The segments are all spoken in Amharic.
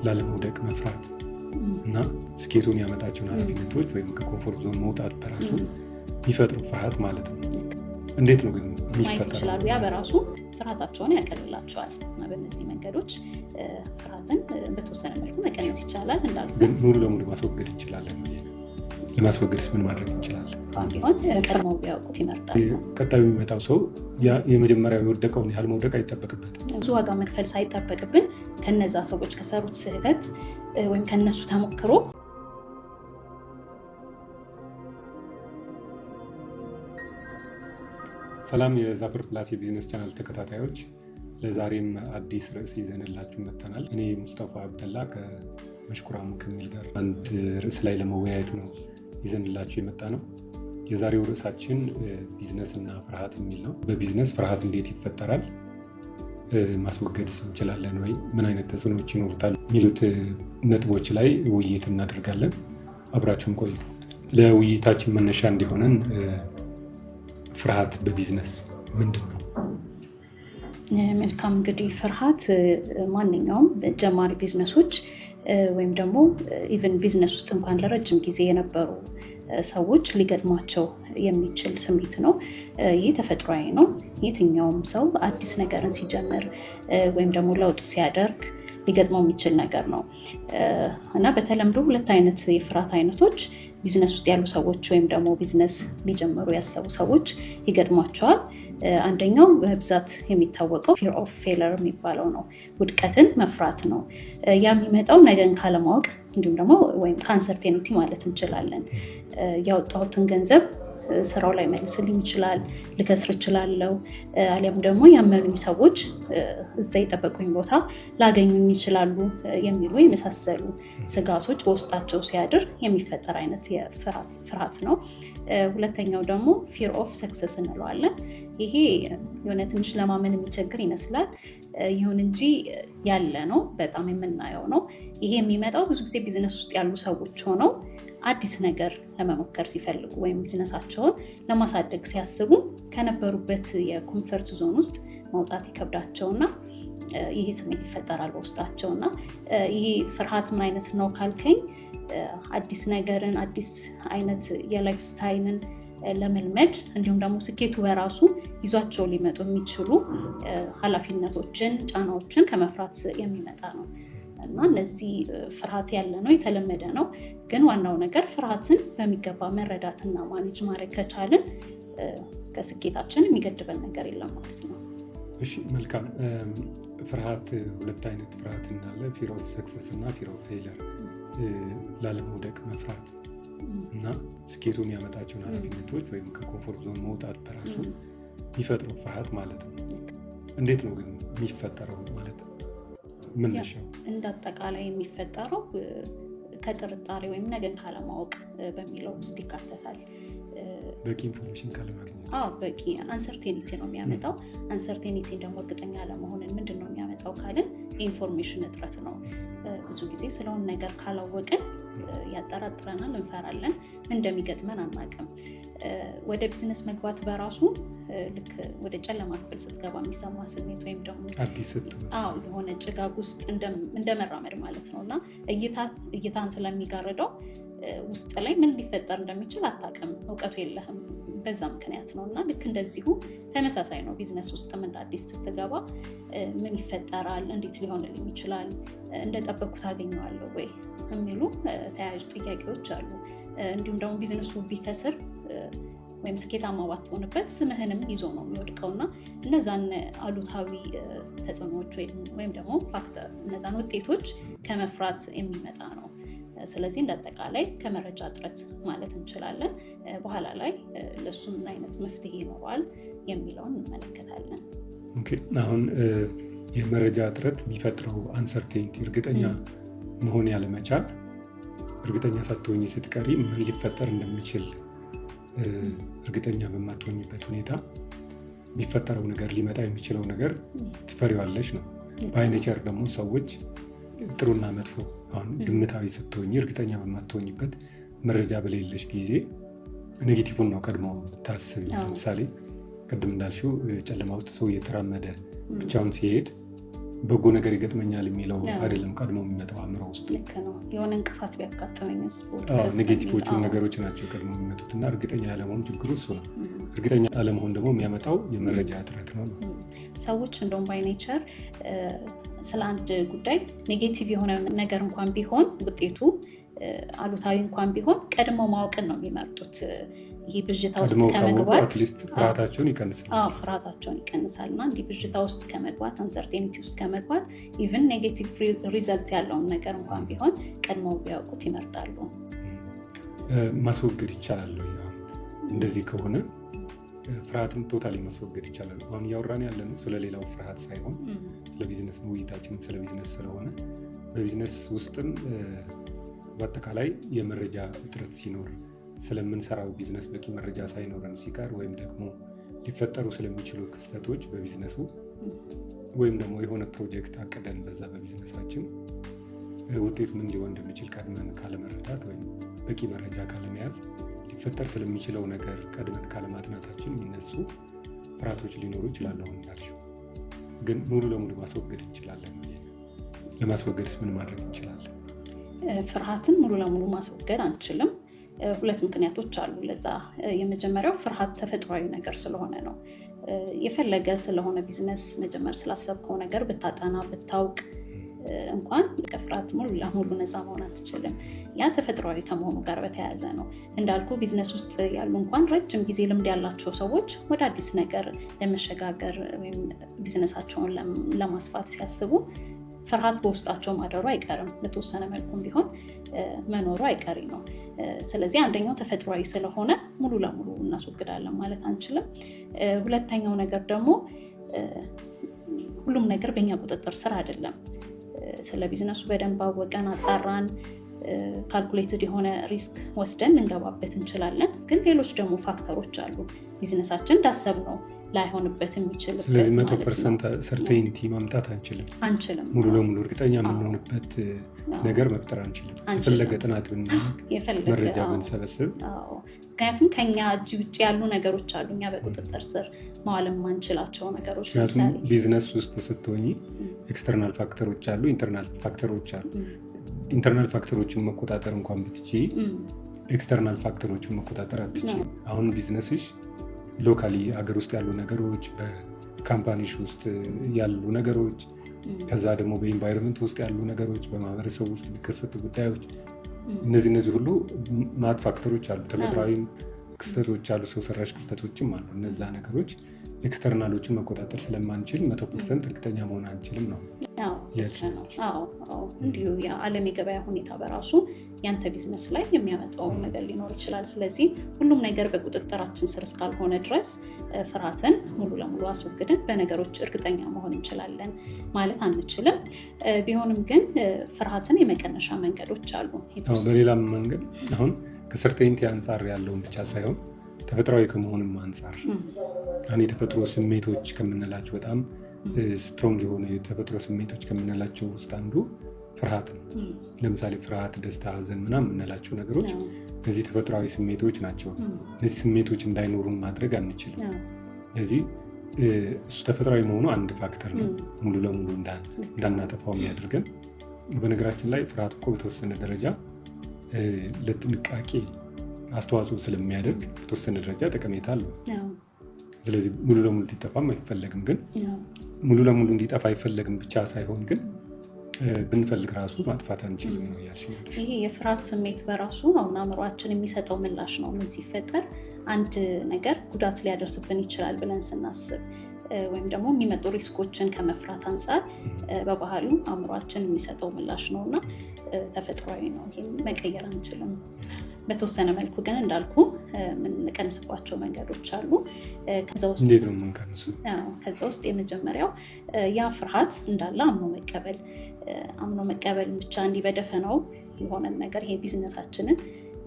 ላለመውደቅ መፍራት እና ስኬቱን ያመጣቸውን ኃላፊነቶች ወይም ከኮምፎርት ዞን መውጣት በራሱ የሚፈጥረው ፍርሃት ማለት ነው። እንዴት ነው ግን የሚፈጠረው? ይችላሉ ያ በራሱ ፍርሃታቸውን ያቀልላቸዋል እና በእነዚህ መንገዶች ፍርሃትን በተወሰነ መልኩ መቀነስ ይቻላል። ግን ሙሉ ለሙሉ ማስወገድ እንችላለን? ለማስወገድስ ምን ማድረግ እንችላለን? ቢሆን ቀድመው ቢያውቁት ይመርጣል። ቀጣዩ የሚመጣው ሰው የመጀመሪያው የወደቀውን ያህል መውደቅ አይጠበቅበትም። ብዙ ዋጋ መክፈል ሳይጠበቅብን ከነዛ ሰዎች ከሰሩት ስህተት ወይም ከነሱ ተሞክሮ ሰላም የዛፈር ፕላስ የቢዝነስ ቻናል ተከታታዮች፣ ለዛሬም አዲስ ርዕስ ይዘንላችሁ መጥተናል። እኔ ሙስጠፋ አብደላ ከመሽኩራ ሙከሚል ጋር አንድ ርዕስ ላይ ለመወያየት ነው ይዘንላችሁ የመጣ ነው። የዛሬው ርዕሳችን ቢዝነስ እና ፍርሃት የሚል ነው። በቢዝነስ ፍርሃት እንዴት ይፈጠራል? ማስወገድስ እንችላለን ወይ? ምን አይነት ተጽዕኖዎች ይኖሩታል? የሚሉት ነጥቦች ላይ ውይይት እናደርጋለን። አብራችሁን ቆዩ። ለውይይታችን መነሻ እንዲሆነን ፍርሃት በቢዝነስ ምንድን ነው? መልካም። እንግዲህ ፍርሃት ማንኛውም ጀማሪ ቢዝነሶች ወይም ደግሞ ኢቨን ቢዝነስ ውስጥ እንኳን ለረጅም ጊዜ የነበሩ ሰዎች ሊገጥማቸው የሚችል ስሜት ነው። ይህ ተፈጥሯዊ ነው። የትኛውም ሰው አዲስ ነገርን ሲጀምር ወይም ደግሞ ለውጥ ሲያደርግ ሊገጥመው የሚችል ነገር ነው እና በተለምዶ ሁለት አይነት የፍርሃት አይነቶች ቢዝነስ ውስጥ ያሉ ሰዎች ወይም ደግሞ ቢዝነስ ሊጀምሩ ያሰቡ ሰዎች ይገጥሟቸዋል። አንደኛው በብዛት የሚታወቀው ፊር ኦፍ ፌለር የሚባለው ነው። ውድቀትን መፍራት ነው። ያ የሚመጣው ነገን ካለማወቅ እንዲሁም ደግሞ ወይም ከአንሰርቴኒቲ ማለት እንችላለን። ያወጣሁትን ገንዘብ ስራው ላይ መልስልኝ ይችላል፣ ልከስር እችላለሁ፣ አሊያም ደግሞ ያመኑኝ ሰዎች እዛ የጠበቁኝ ቦታ ላገኙኝ ይችላሉ የሚሉ የመሳሰሉ ስጋቶች በውስጣቸው ሲያድር የሚፈጠር አይነት ፍርሃት ነው። ሁለተኛው ደግሞ ፊር ኦፍ ሰክሰስ እንለዋለን። ይሄ የሆነ ትንሽ ለማመን የሚቸግር ይመስላል። ይሁን እንጂ ያለ ነው፣ በጣም የምናየው ነው። ይሄ የሚመጣው ብዙ ጊዜ ቢዝነስ ውስጥ ያሉ ሰዎች ሆነው አዲስ ነገር ለመሞከር ሲፈልጉ ወይም ቢዝነሳቸውን ለማሳደግ ሲያስቡ ከነበሩበት የኮምፈርት ዞን ውስጥ መውጣት ይከብዳቸውና ይሄ ስሜት ይፈጠራል በውስጣቸውና ይሄ ፍርሃት ምን አይነት ነው ካልከኝ አዲስ ነገርን አዲስ አይነት የላይፍ ስታይልን ለመልመድ እንዲሁም ደግሞ ስኬቱ በራሱ ይዟቸው ሊመጡ የሚችሉ ኃላፊነቶችን፣ ጫናዎችን ከመፍራት የሚመጣ ነው እና እነዚህ ፍርሃት ያለ ነው፣ የተለመደ ነው። ግን ዋናው ነገር ፍርሃትን በሚገባ መረዳትና ማኔጅ ማድረግ ከቻልን ከስኬታችን የሚገድበን ነገር የለም ማለት ነው። እሺ፣ መልካም። ፍርሃት ሁለት አይነት ፍርሃት እንዳለ ፊር ኦፍ ሰክሰስ እና ፊር ኦፍ ፌለር፣ ላለመውደቅ መፍራት እና ስኬቱን ያመጣቸውን ኃላፊነቶች ወይም ከኮምፎርት ዞን መውጣት በራሱ የሚፈጥረው ፍርሃት ማለት ነው። እንዴት ነው ግን የሚፈጠረው ማለት ነው? መነሻው እንደ አጠቃላይ የሚፈጠረው ከጥርጣሬ ወይም ነገን ካለማወቅ በሚለው ውስጥ ይካተታል። በቂ ኢንፎርሜሽን ካለማግኘት። በቂ አንሰርቴኒቲ ነው የሚያመጣው። አንሰርቴኒቲ ደግሞ እርግጠኛ ለመሆንን ምንድን ነው የሚያመጣው ካልን የኢንፎርሜሽን እጥረት ነው። ብዙ ጊዜ ስለሆነ ነገር ካላወቅን ያጠራጥረናል፣ እንፈራለን፣ እንደሚገጥመን አናውቅም። ወደ ቢዝነስ መግባት በራሱ ልክ ወደ ጨለማ ክፍል ስትገባ የሚሰማ ስሜት ወይም ደግሞ አዲስ የሆነ ጭጋግ ውስጥ እንደመራመድ ማለት ነው እና እይታን ስለሚጋርደው ውስጥ ላይ ምን ሊፈጠር እንደሚችል አታውቅም፣ እውቀቱ የለህም። በዛ ምክንያት ነው እና ልክ እንደዚሁ ተመሳሳይ ነው። ቢዝነስ ውስጥም እንደ አዲስ ስትገባ ምን ይፈጠራል፣ እንዴት ሊሆንልኝ ይችላል፣ እንደጠበቅኩት አገኘዋለሁ ወይ የሚሉ ተያያዥ ጥያቄዎች አሉ። እንዲሁም ደግሞ ቢዝነሱ ቢከስር ወይም ስኬታማ ባትሆንበት ስምህንም ይዞ ነው የሚወድቀውና እነዛን አሉታዊ ተጽዕኖዎች ወይም ደግሞ ፋክተር እነዛን ውጤቶች ከመፍራት የሚመጣ ነው። ስለዚህ እንዳጠቃላይ ከመረጃ እጥረት ማለት እንችላለን። በኋላ ላይ ለሱ ምን አይነት መፍትሄ ይኖረዋል የሚለውን እንመለከታለን። ኦኬ፣ አሁን የመረጃ እጥረት የሚፈጥረው አንሰርቴኒቲ፣ እርግጠኛ መሆን ያለመቻል፣ እርግጠኛ ሳትሆኚ ስትቀሪ ምን ሊፈጠር እንደሚችል እርግጠኛ በማትሆኝበት ሁኔታ የሚፈጠረው ነገር፣ ሊመጣ የሚችለው ነገር ትፈሪዋለሽ ነው። በአይነቸር ደግሞ ሰዎች ጥሩና መጥፎ አሁን ግምታዊ ስትሆኚ እርግጠኛ በማትሆኝበት መረጃ በሌለሽ ጊዜ ኔጌቲቭን ነው ቀድሞ ታስቢ። ለምሳሌ ቅድም እንዳልሽው ጨለማ ውስጥ ሰው እየተራመደ ብቻውን ሲሄድ በጎ ነገር ይገጥመኛል የሚለው አይደለም ቀድሞ የሚመጣው አእምሮ ውስጥ። ልክ ነው። የሆነ እንቅፋት ቢያጋጥመኝስ? ኔጌቲቮቹ ነገሮች ናቸው ቀድሞ የሚመጡት እና እርግጠኛ ያለመሆን ችግሩ እሱ ነው። እርግጠኛ አለመሆን ደግሞ የሚያመጣው የመረጃ እጥረት ነው። ሰዎች እንደውም ባይ ኔቸር ስለ አንድ ጉዳይ ኔጌቲቭ የሆነ ነገር እንኳን ቢሆን ውጤቱ አሉታዊ እንኳን ቢሆን ቀድሞ ማወቅን ነው የሚመርጡት። ይሄ ብዥታ ውስጥ ከመግባት ፍርሃታቸውን ይቀንሳል። ፍርሃታቸውን ይቀንሳል እና እንዲህ ብዥታ ውስጥ ከመግባት አንሰርቴኒቲ ውስጥ ከመግባት ኢቭን ኔጌቲቭ ሪዘልት ያለውን ነገር እንኳን ቢሆን ቀድሞ ቢያውቁት ይመርጣሉ። ማስወገድ ይቻላል ወይ? እንደዚህ ከሆነ ፍርሃትን ቶታሊ ማስወገድ ይቻላል? አሁን እያወራን ያለነው ስለሌላው ፍርሃት ሳይሆን ስለ ቢዝነስ ውይይታችን ስለ ቢዝነስ ስለሆነ በቢዝነስ ውስጥም በአጠቃላይ የመረጃ እጥረት ሲኖር ስለምንሰራው ቢዝነስ በቂ መረጃ ሳይኖረን ሲቀር ወይም ደግሞ ሊፈጠሩ ስለሚችሉ ክስተቶች በቢዝነሱ ወይም ደግሞ የሆነ ፕሮጀክት አቅደን በዛ በቢዝነሳችን ውጤቱ ምን ሊሆን እንደሚችል ቀድመን ካለመረዳት ወይም በቂ መረጃ ካለመያዝ ሊፈጠር ስለሚችለው ነገር ቀድመን ካለማጥናታችን የሚነሱ ፍርሃቶች ሊኖሩ ይችላሉ። አሁን እንዳልሽው ግን ሙሉ ለሙሉ ማስወገድ እንችላለን? ለማስወገድስ ምን ማድረግ እንችላለን? ፍርሃትን ሙሉ ለሙሉ ማስወገድ አንችልም። ሁለት ምክንያቶች አሉ ለዛ። የመጀመሪያው ፍርሃት ተፈጥሯዊ ነገር ስለሆነ ነው። የፈለገ ስለሆነ ቢዝነስ መጀመር ስላሰብከው ነገር ብታጠና ብታውቅ እንኳን ከፍርሃት ሙሉ ለሙሉ ነፃ መሆን አትችልም። ያ ተፈጥሯዊ ከመሆኑ ጋር በተያያዘ ነው። እንዳልኩ ቢዝነስ ውስጥ ያሉ እንኳን ረጅም ጊዜ ልምድ ያላቸው ሰዎች ወደ አዲስ ነገር ለመሸጋገር ወይም ቢዝነሳቸውን ለማስፋት ሲያስቡ ፍርሃት በውስጣቸው ማደሩ አይቀርም። በተወሰነ መልኩም ቢሆን መኖሩ አይቀሪ ነው። ስለዚህ አንደኛው ተፈጥሯዊ ስለሆነ ሙሉ ለሙሉ እናስወግዳለን ማለት አንችልም። ሁለተኛው ነገር ደግሞ ሁሉም ነገር በእኛ ቁጥጥር ስር አይደለም። ስለ ቢዝነሱ በደንብ አወቀን አጣራን ካልኩሌትድ የሆነ ሪስክ ወስደን እንገባበት እንችላለን። ግን ሌሎች ደግሞ ፋክተሮች አሉ ቢዝነሳችን እንዳሰብነው ላይሆንበት የሚችል። ስለዚህ 100% ሰርቴኒቲ ማምጣት አንችልም። ሙሉ ለሙሉ እርግጠኛ የምንሆንበት ነገር መፍጠር አንችልም። የፈለገ ጥናት ብናደርግ መረጃ ብንሰበስብ፣ ምክንያቱም ከኛ እጅ ውጭ ያሉ ነገሮች አሉ እኛ በቁጥጥር ስር ማዋል የማንችላቸው ነገሮች። ምክንያቱም ቢዝነስ ውስጥ ስትሆኚ ኤክስተርናል ፋክተሮች አሉ፣ ኢንተርናል ፋክተሮች አሉ። ኢንተርናል ፋክተሮችን መቆጣጠር እንኳን ብትችይ ኤክስተርናል ፋክተሮችን መቆጣጠር አትችይም። አሁን ቢዝነስሽ ሎካሊ ሀገር ውስጥ ያሉ ነገሮች፣ በካምፓኒሽ ውስጥ ያሉ ነገሮች፣ ከዛ ደግሞ በኢንቫይሮንመንት ውስጥ ያሉ ነገሮች፣ በማህበረሰብ ውስጥ የሚከሰቱ ጉዳዮች፣ እነዚህ ሁሉ ማት ፋክተሮች አሉ። ተፈጥሯዊ ክስተቶች አሉ፣ ሰው ሰራሽ ክስተቶችም አሉ። እነዛ ነገሮች ኤክስተርናሎችን መቆጣጠር ስለማንችል 100% እርግጠኛ መሆን አንችልም ነው። እንዲሁ የዓለም የገበያ ሁኔታ በራሱ ያንተ ቢዝነስ ላይ የሚያመጣው ነገር ሊኖር ይችላል። ስለዚህ ሁሉም ነገር በቁጥጥራችን ስር እስካልሆነ ድረስ ፍርሃትን ሙሉ ለሙሉ አስወግደን በነገሮች እርግጠኛ መሆን እንችላለን ማለት አንችልም። ቢሆንም ግን ፍርሃትን የመቀነሻ መንገዶች አሉ። በሌላም መንገድ አሁን ከሰርቴኒቲ አንጻር ያለውን ብቻ ሳይሆን ተፈጥሯዊ ከመሆንም አንጻር የተፈጥሮ ስሜቶች ከምንላቸው በጣም ስትሮንግ የሆኑ የተፈጥሮ ስሜቶች ከምንላቸው ውስጥ አንዱ ፍርሃት ነው። ለምሳሌ ፍርሃት፣ ደስታ፣ ሐዘን ምናምን የምንላቸው ነገሮች እነዚህ ተፈጥሯዊ ስሜቶች ናቸው። እነዚህ ስሜቶች እንዳይኖሩን ማድረግ አንችልም። ስለዚህ እሱ ተፈጥሯዊ መሆኑ አንድ ፋክተር ነው ሙሉ ለሙሉ እንዳናጠፋው የሚያደርገን። በነገራችን ላይ ፍርሃት እኮ በተወሰነ ደረጃ ለጥንቃቄ አስተዋጽኦ ስለሚያደርግ በተወሰነ ደረጃ ጠቀሜታ አለው። ስለዚህ ሙሉ ለሙሉ እንዲጠፋም አይፈለግም። ግን ሙሉ ለሙሉ እንዲጠፋ አይፈለግም ብቻ ሳይሆን ግን ብንፈልግ ራሱ ማጥፋት አንችልም ነው ያልሽኝ። ይሄ የፍርሃት ስሜት በራሱ አሁን አእምሯችን የሚሰጠው ምላሽ ነው። ምን ሲፈጠር አንድ ነገር ጉዳት ሊያደርስብን ይችላል ብለን ስናስብ ወይም ደግሞ የሚመጡ ሪስኮችን ከመፍራት አንጻር በባህሪው አእምሯችን የሚሰጠው ምላሽ ነው እና ተፈጥሯዊ ነው። ይሄን መቀየር አንችልም። በተወሰነ መልኩ ግን እንዳልኩ የምንቀንስባቸው መንገዶች አሉ። ከዛ ውስጥ እንዴት ነው የምንቀንሰው? ከዛ ውስጥ የመጀመሪያው ያ ፍርሃት እንዳለ አምኖ መቀበል ብቻ እንዲህ በደፈናው የሆነን ነገር ይሄ ቢዝነሳችንን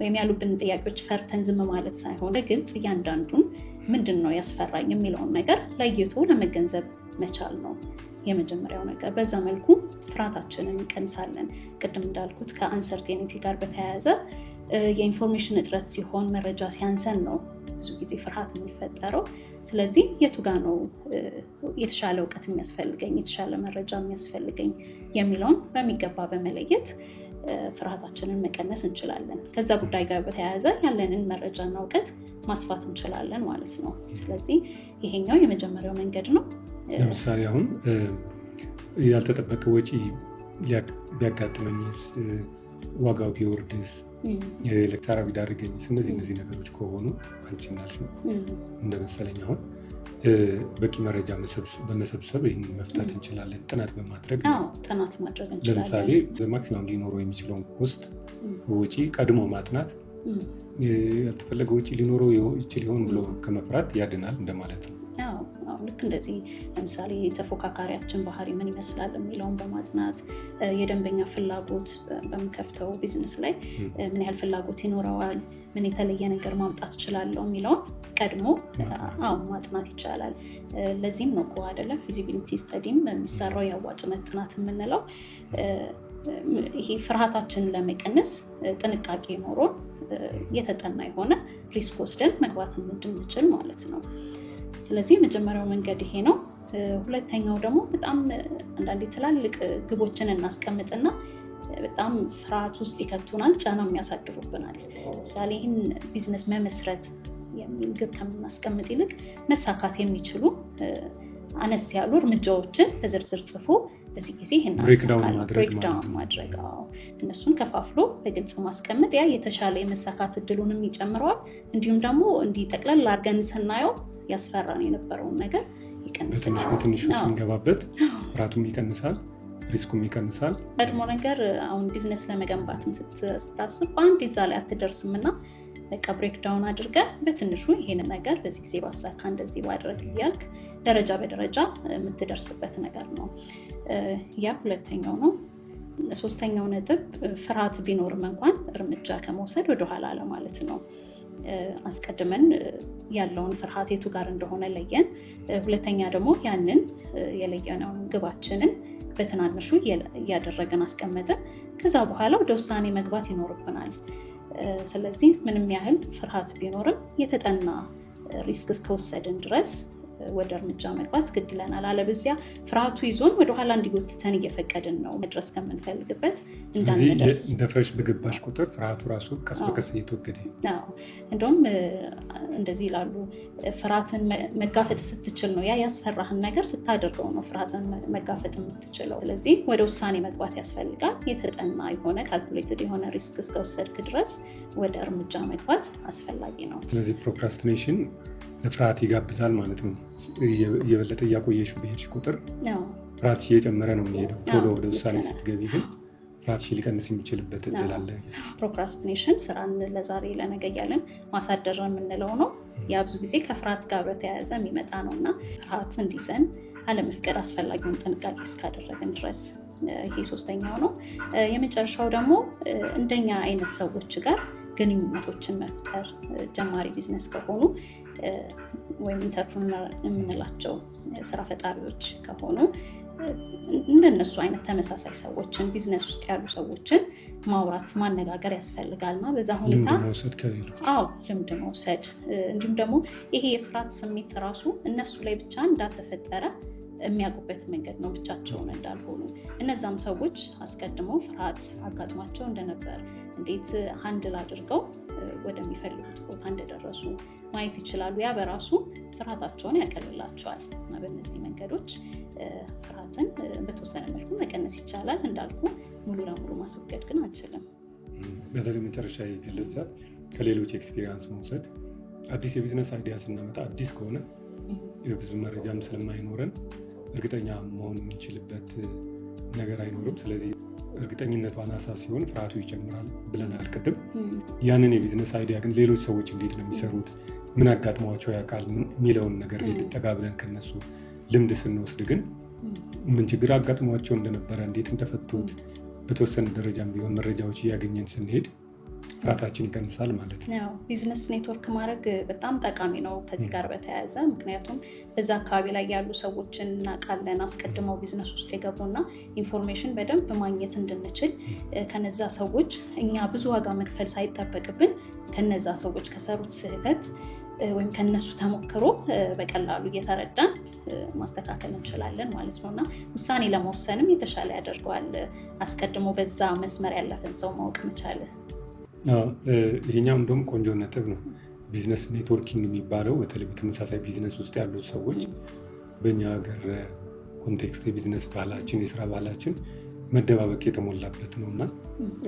ወይም ያሉብን ጥያቄዎች ፈርተን ዝም ማለት ሳይሆን በግልጽ እያንዳንዱን ምንድን ነው ያስፈራኝ የሚለውን ነገር ለይቶ ለመገንዘብ መቻል ነው የመጀመሪያው ነገር። በዛ መልኩ ፍርሃታችንን እንቀንሳለን። ቅድም እንዳልኩት ከአንሰርቴኒቲ ጋር በተያያዘ የኢንፎርሜሽን እጥረት ሲሆን መረጃ ሲያንሰን ነው ብዙ ጊዜ ፍርሃት የሚፈጠረው። ስለዚህ የቱ ጋር ነው የተሻለ እውቀት የሚያስፈልገኝ፣ የተሻለ መረጃ የሚያስፈልገኝ የሚለውን በሚገባ በመለየት ፍርሃታችንን መቀነስ እንችላለን። ከዛ ጉዳይ ጋር በተያያዘ ያለንን መረጃና እውቀት ማስፋት እንችላለን ማለት ነው። ስለዚህ ይሄኛው የመጀመሪያው መንገድ ነው። ለምሳሌ አሁን ያልተጠበቀ ወጪ ቢያጋጥመኝስ፣ ዋጋው ቢወርድስ፣ ለኪሳራ ቢዳርገኝስ፣ እነዚህ ነገሮች ከሆኑ አንቺ እንዳልሽው እንደመሰለኝ አሁን በቂ መረጃ በመሰብሰብ ይህን መፍታት እንችላለን። ጥናት በማድረግ ጥናት ማድረግ እንችላለን። ለምሳሌ በማክሲማም ሊኖረው የሚችለውን ኮስት ወጪ ቀድሞ ማጥናት ያልተፈለገ ወጪ ሊኖረው ይችል ይሆን ብሎ ከመፍራት ያድናል እንደማለት ነው። ልክ እንደዚህ ለምሳሌ ተፎካካሪያችን ባህሪ ምን ይመስላል የሚለውን በማጥናት የደንበኛ ፍላጎት በምከፍተው ቢዝነስ ላይ ምን ያህል ፍላጎት ይኖረዋል፣ ምን የተለየ ነገር ማምጣት እችላለሁ የሚለውን ቀድሞ ማጥናት ይቻላል። ለዚህም ነው እኮ አይደለ ፊዚቢሊቲ ስተዲም የሚሰራው የአዋጭነት ጥናት የምንለው። ይሄ ፍርሃታችንን ለመቀነስ ጥንቃቄ ኖሮን የተጠና የሆነ ሪስክ ወስደን መግባት እንድንችል ማለት ነው። ስለዚህ የመጀመሪያው መንገድ ይሄ ነው። ሁለተኛው ደግሞ በጣም አንዳንዴ ትላልቅ ግቦችን እናስቀምጥና በጣም ፍርሃት ውስጥ ይከቱናል፣ ጫና የሚያሳድሩብናል። ለምሳሌ ይህን ቢዝነስ መመስረት የሚል ግብ ከምናስቀምጥ ይልቅ መሳካት የሚችሉ አነስ ያሉ እርምጃዎችን በዝርዝር ጽፎ በዚህ ጊዜ ይሄን ብሬክዳውን ማድረግ እነሱን ከፋፍሎ በግልጽ ማስቀመጥ ያ የተሻለ የመሳካት እድሉንም ይጨምረዋል። እንዲሁም ደግሞ እንዲህ ጠቅለል አድርገን ስናየው ያስፈራን የነበረውን ነገር ይቀንሳል። በትንሹ ስንገባበት ፍርሃቱም ይቀንሳል፣ ሪስኩም ይቀንሳል። ቀድሞ ነገር አሁን ቢዝነስ ለመገንባትም ስታስብ በአንድ ዛ ላይ አትደርስም እና በቃ ብሬክዳውን አድርገህ በትንሹ ይሄን ነገር በዚህ ጊዜ ባሳካ እንደዚህ ባድረግ እያልክ ደረጃ በደረጃ የምትደርስበት ነገር ነው። ያ ሁለተኛው ነው። ሶስተኛው ነጥብ ፍርሃት ቢኖርም እንኳን እርምጃ ከመውሰድ ወደኋላ ለማለት ነው። አስቀድመን ያለውን ፍርሃት የቱ ጋር እንደሆነ ለየን። ሁለተኛ ደግሞ ያንን የለየነውን ግባችንን በትናንሹ እያደረግን አስቀመጥን። ከዛ በኋላ ወደ ውሳኔ መግባት ይኖርብናል። ስለዚህ ምንም ያህል ፍርሃት ቢኖርም የተጠና ሪስክ እስከወሰድን ድረስ ወደ እርምጃ መግባት ግድ ይለናል። አለበዚያ ፍርሃቱ ይዞን ወደኋላ እንዲጎትተን እየፈቀድን ነው መድረስ ከምንፈልግበት እንዳንደርስ። እንደፍረሽ በገባሽ ቁጥር ፍርሃቱ ራሱ ቀስ በቀስ እየተወገደ እንደውም እንደዚህ ይላሉ፣ ፍርሃትን መጋፈጥ ስትችል ነው ያስፈራህን ነገር ስታደርገው ነው ፍርሃትን መጋፈጥ የምትችለው። ስለዚህ ወደ ውሳኔ መግባት ያስፈልጋል። የተጠና የሆነ ካልኩሌትድ የሆነ ሪስክ እስከወሰድክ ድረስ ወደ እርምጃ መግባት አስፈላጊ ነው። ስለዚህ ፕሮክራስቲኔሽን ለፍርሃት ይጋብዛል ማለት ነው። እየበለጠ እያቆየሽ በሄድሽ ቁጥር ፍርሃትሽ እየጨመረ ነው የሚሄደው። ቶሎ ወደ ውሳኔ ስትገቢ ግን ፍርሃትሽ ሊቀንስ የሚችልበት እድል አለ። ፕሮክራስቲኔሽን ስራን ለዛሬ ለነገ እያልን ማሳደር የምንለው ነው። ያ ብዙ ጊዜ ከፍርሃት ጋር በተያያዘ የሚመጣ ነው እና ፍርሃት እንዲዘን አለመፍቀድ አስፈላጊውን ጥንቃቄ እስካደረግን ድረስ ይሄ ሶስተኛው ነው። የመጨረሻው ደግሞ እንደኛ አይነት ሰዎች ጋር ግንኙነቶችን መፍጠር፣ ጀማሪ ቢዝነስ ከሆኑ ወይም ኢንተርፕረነር የምንላቸው ስራ ፈጣሪዎች ከሆኑ እንደነሱ አይነት ተመሳሳይ ሰዎችን ቢዝነስ ውስጥ ያሉ ሰዎችን ማውራት ማነጋገር ያስፈልጋልና በዛ ሁኔታ ልምድ መውሰድ እንዲሁም ደግሞ ይሄ የፍርሃት ስሜት ራሱ እነሱ ላይ ብቻ እንዳልተፈጠረ የሚያውቁበት መንገድ ነው፣ ብቻቸውን እንዳልሆኑ። እነዛም ሰዎች አስቀድመው ፍርሃት አጋጥሟቸው እንደነበር እንዴት ሃንድል አድርገው ወደሚፈልጉት ቦታ እንደደረሱ ማየት ይችላሉ። ያ በራሱ ፍርሃታቸውን ያቀልላቸዋል እና በእነዚህ መንገዶች ፍርሃትን በተወሰነ መልኩ መቀነስ ይቻላል። እንዳልኩ ሙሉ ለሙሉ ማስወገድ ግን አንችልም። በተለይ መጨረሻ የገለጻት ከሌሎች ኤክስፒሪየንስ መውሰድ። አዲስ የቢዝነስ አይዲያ ስናመጣ አዲስ ከሆነ ብዙ መረጃም ስለማይኖረን እርግጠኛ መሆን የምንችልበት ነገር አይኖርም። ስለዚህ እርግጠኝነቱ አናሳ ሲሆን ፍርሃቱ ይጨምራል ብለናል ቅድም። ያንን የቢዝነስ አይዲያ ግን ሌሎች ሰዎች እንዴት ነው የሚሰሩት፣ ምን አጋጥሟቸው ያውቃል የሚለውን ነገር ጠጋ ብለን ከነሱ ልምድ ስንወስድ ግን ምን ችግር አጋጥሟቸው እንደነበረ፣ እንዴት እንደፈቱት በተወሰነ ደረጃም ቢሆን መረጃዎች እያገኘን ስንሄድ ፍርሃታችን ይቀንሳል ማለት ነው። ያው ቢዝነስ ኔትወርክ ማድረግ በጣም ጠቃሚ ነው ከዚህ ጋር በተያያዘ ምክንያቱም በዛ አካባቢ ላይ ያሉ ሰዎችን እናውቃለን አስቀድመው ቢዝነስ ውስጥ የገቡና ኢንፎርሜሽን በደንብ ማግኘት እንድንችል ከነዛ ሰዎች እኛ ብዙ ዋጋ መክፈል ሳይጠበቅብን ከነዛ ሰዎች ከሰሩት ስህተት ወይም ከነሱ ተሞክሮ በቀላሉ እየተረዳን ማስተካከል እንችላለን ማለት ነው እና ውሳኔ ለመወሰንም የተሻለ ያደርገዋል አስቀድሞ በዛ መስመር ያለፈን ሰው ማወቅ መቻል። ይሄኛው እንደውም ቆንጆ ነጥብ ነው። ቢዝነስ ኔትወርኪንግ የሚባለው በተለይ በተመሳሳይ ቢዝነስ ውስጥ ያሉ ሰዎች በእኛ ሀገር ኮንቴክስት የቢዝነስ ባህላችን የስራ ባህላችን መደባበቅ የተሞላበት ነው እና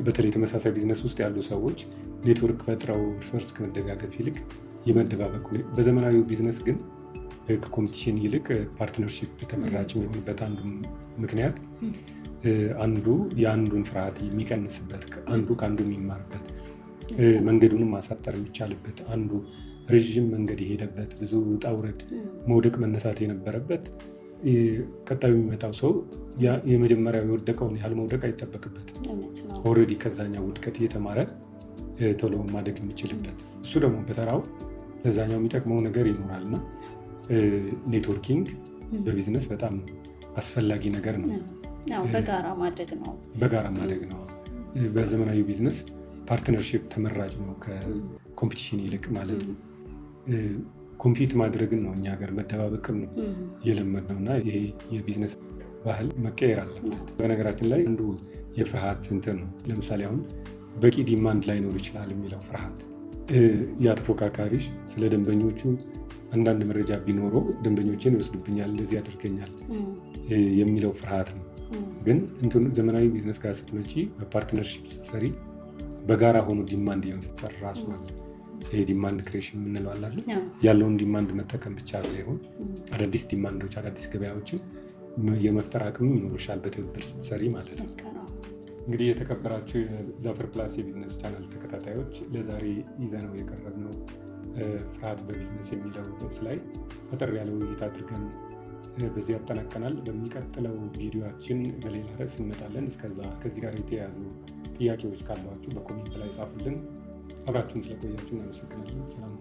በተለይ ተመሳሳይ ቢዝነስ ውስጥ ያሉ ሰዎች ኔትወርክ ፈጥረው እርስ በርስ ከመደጋገፍ ይልቅ የመደባበቅ በዘመናዊ ቢዝነስ ግን ከኮምፒቲሽን ይልቅ ፓርትነርሺፕ ተመራጭ የሚሆንበት አንዱ ምክንያት አንዱ የአንዱን ፍርሃት የሚቀንስበት አንዱ ከአንዱ የሚማርበት መንገዱንም ማሳጠር የሚቻልበት አንዱ ረዥም መንገድ የሄደበት ብዙ ውጣ ውረድ መውደቅ መነሳት የነበረበት ቀጣዩ የሚመጣው ሰው የመጀመሪያው የወደቀውን ያህል መውደቅ አይጠበቅበት ኦልሬዲ ከዛኛው ውድቀት እየተማረ ቶሎ ማደግ የሚችልበት እሱ ደግሞ በተራው ለዛኛው የሚጠቅመው ነገር ይኖራል እና ኔትወርኪንግ በቢዝነስ በጣም አስፈላጊ ነገር ነው። በጋራ ማደግ ነው። በዘመናዊ ቢዝነስ ፓርትነርሺፕ ተመራጭ ነው ከኮምፒቲሽን ይልቅ ማለት ነው። ኮምፒት ማድረግን ነው እኛ ሀገር መደባበቅም ነው የለመድነው እና ይሄ የቢዝነስ ባህል መቀየር አለበት። በነገራችን ላይ አንዱ የፍርሃት እንትን ነው። ለምሳሌ አሁን በቂ ዲማንድ ላይኖር ይችላል የሚለው ፍርሃት የአተፎካካሪሽ ስለ ደንበኞቹ አንዳንድ መረጃ ቢኖረው ደንበኞችን ይወስዱብኛል እንደዚህ ያደርገኛል የሚለው ፍርሃት ነው። ግን እንትኑ ዘመናዊ ቢዝነስ ጋር ስትመጪ በፓርትነርሺፕ ስትሰሪ በጋራ ሆኖ ዲማንድ የመፍጠር ራሱ አለ። ይሄ ዲማንድ ክሬሽን የምንለው አለ ያለውን ዲማንድ መጠቀም ብቻ ሳይሆን አዳዲስ ዲማንዶች አዳዲስ ገበያዎችን የመፍጠር አቅም ይኖርሻል በትብብር ስትሰሪ ማለት ነው። እንግዲህ የተከበራችሁ የዛፈር ፕላስ የቢዝነስ ቻናል ተከታታዮች ለዛሬ ይዘነው የቀረብነው ፍርሃት በቢዝነስ የሚለው ርዕስ ላይ አጠር ያለ ውይይት አድርገን በዚህ ያጠናቀናል። በሚቀጥለው ቪዲዮአችን በሌላ ርዕስ እንመጣለን። እስከዛ ከዚህ ጋር የተያያዙ ጥያቄዎች ካሏችሁ በኮሜንት ላይ ጻፉልን። አብራችሁን ስለቆያችሁ እናመሰግናለን። ሰላም።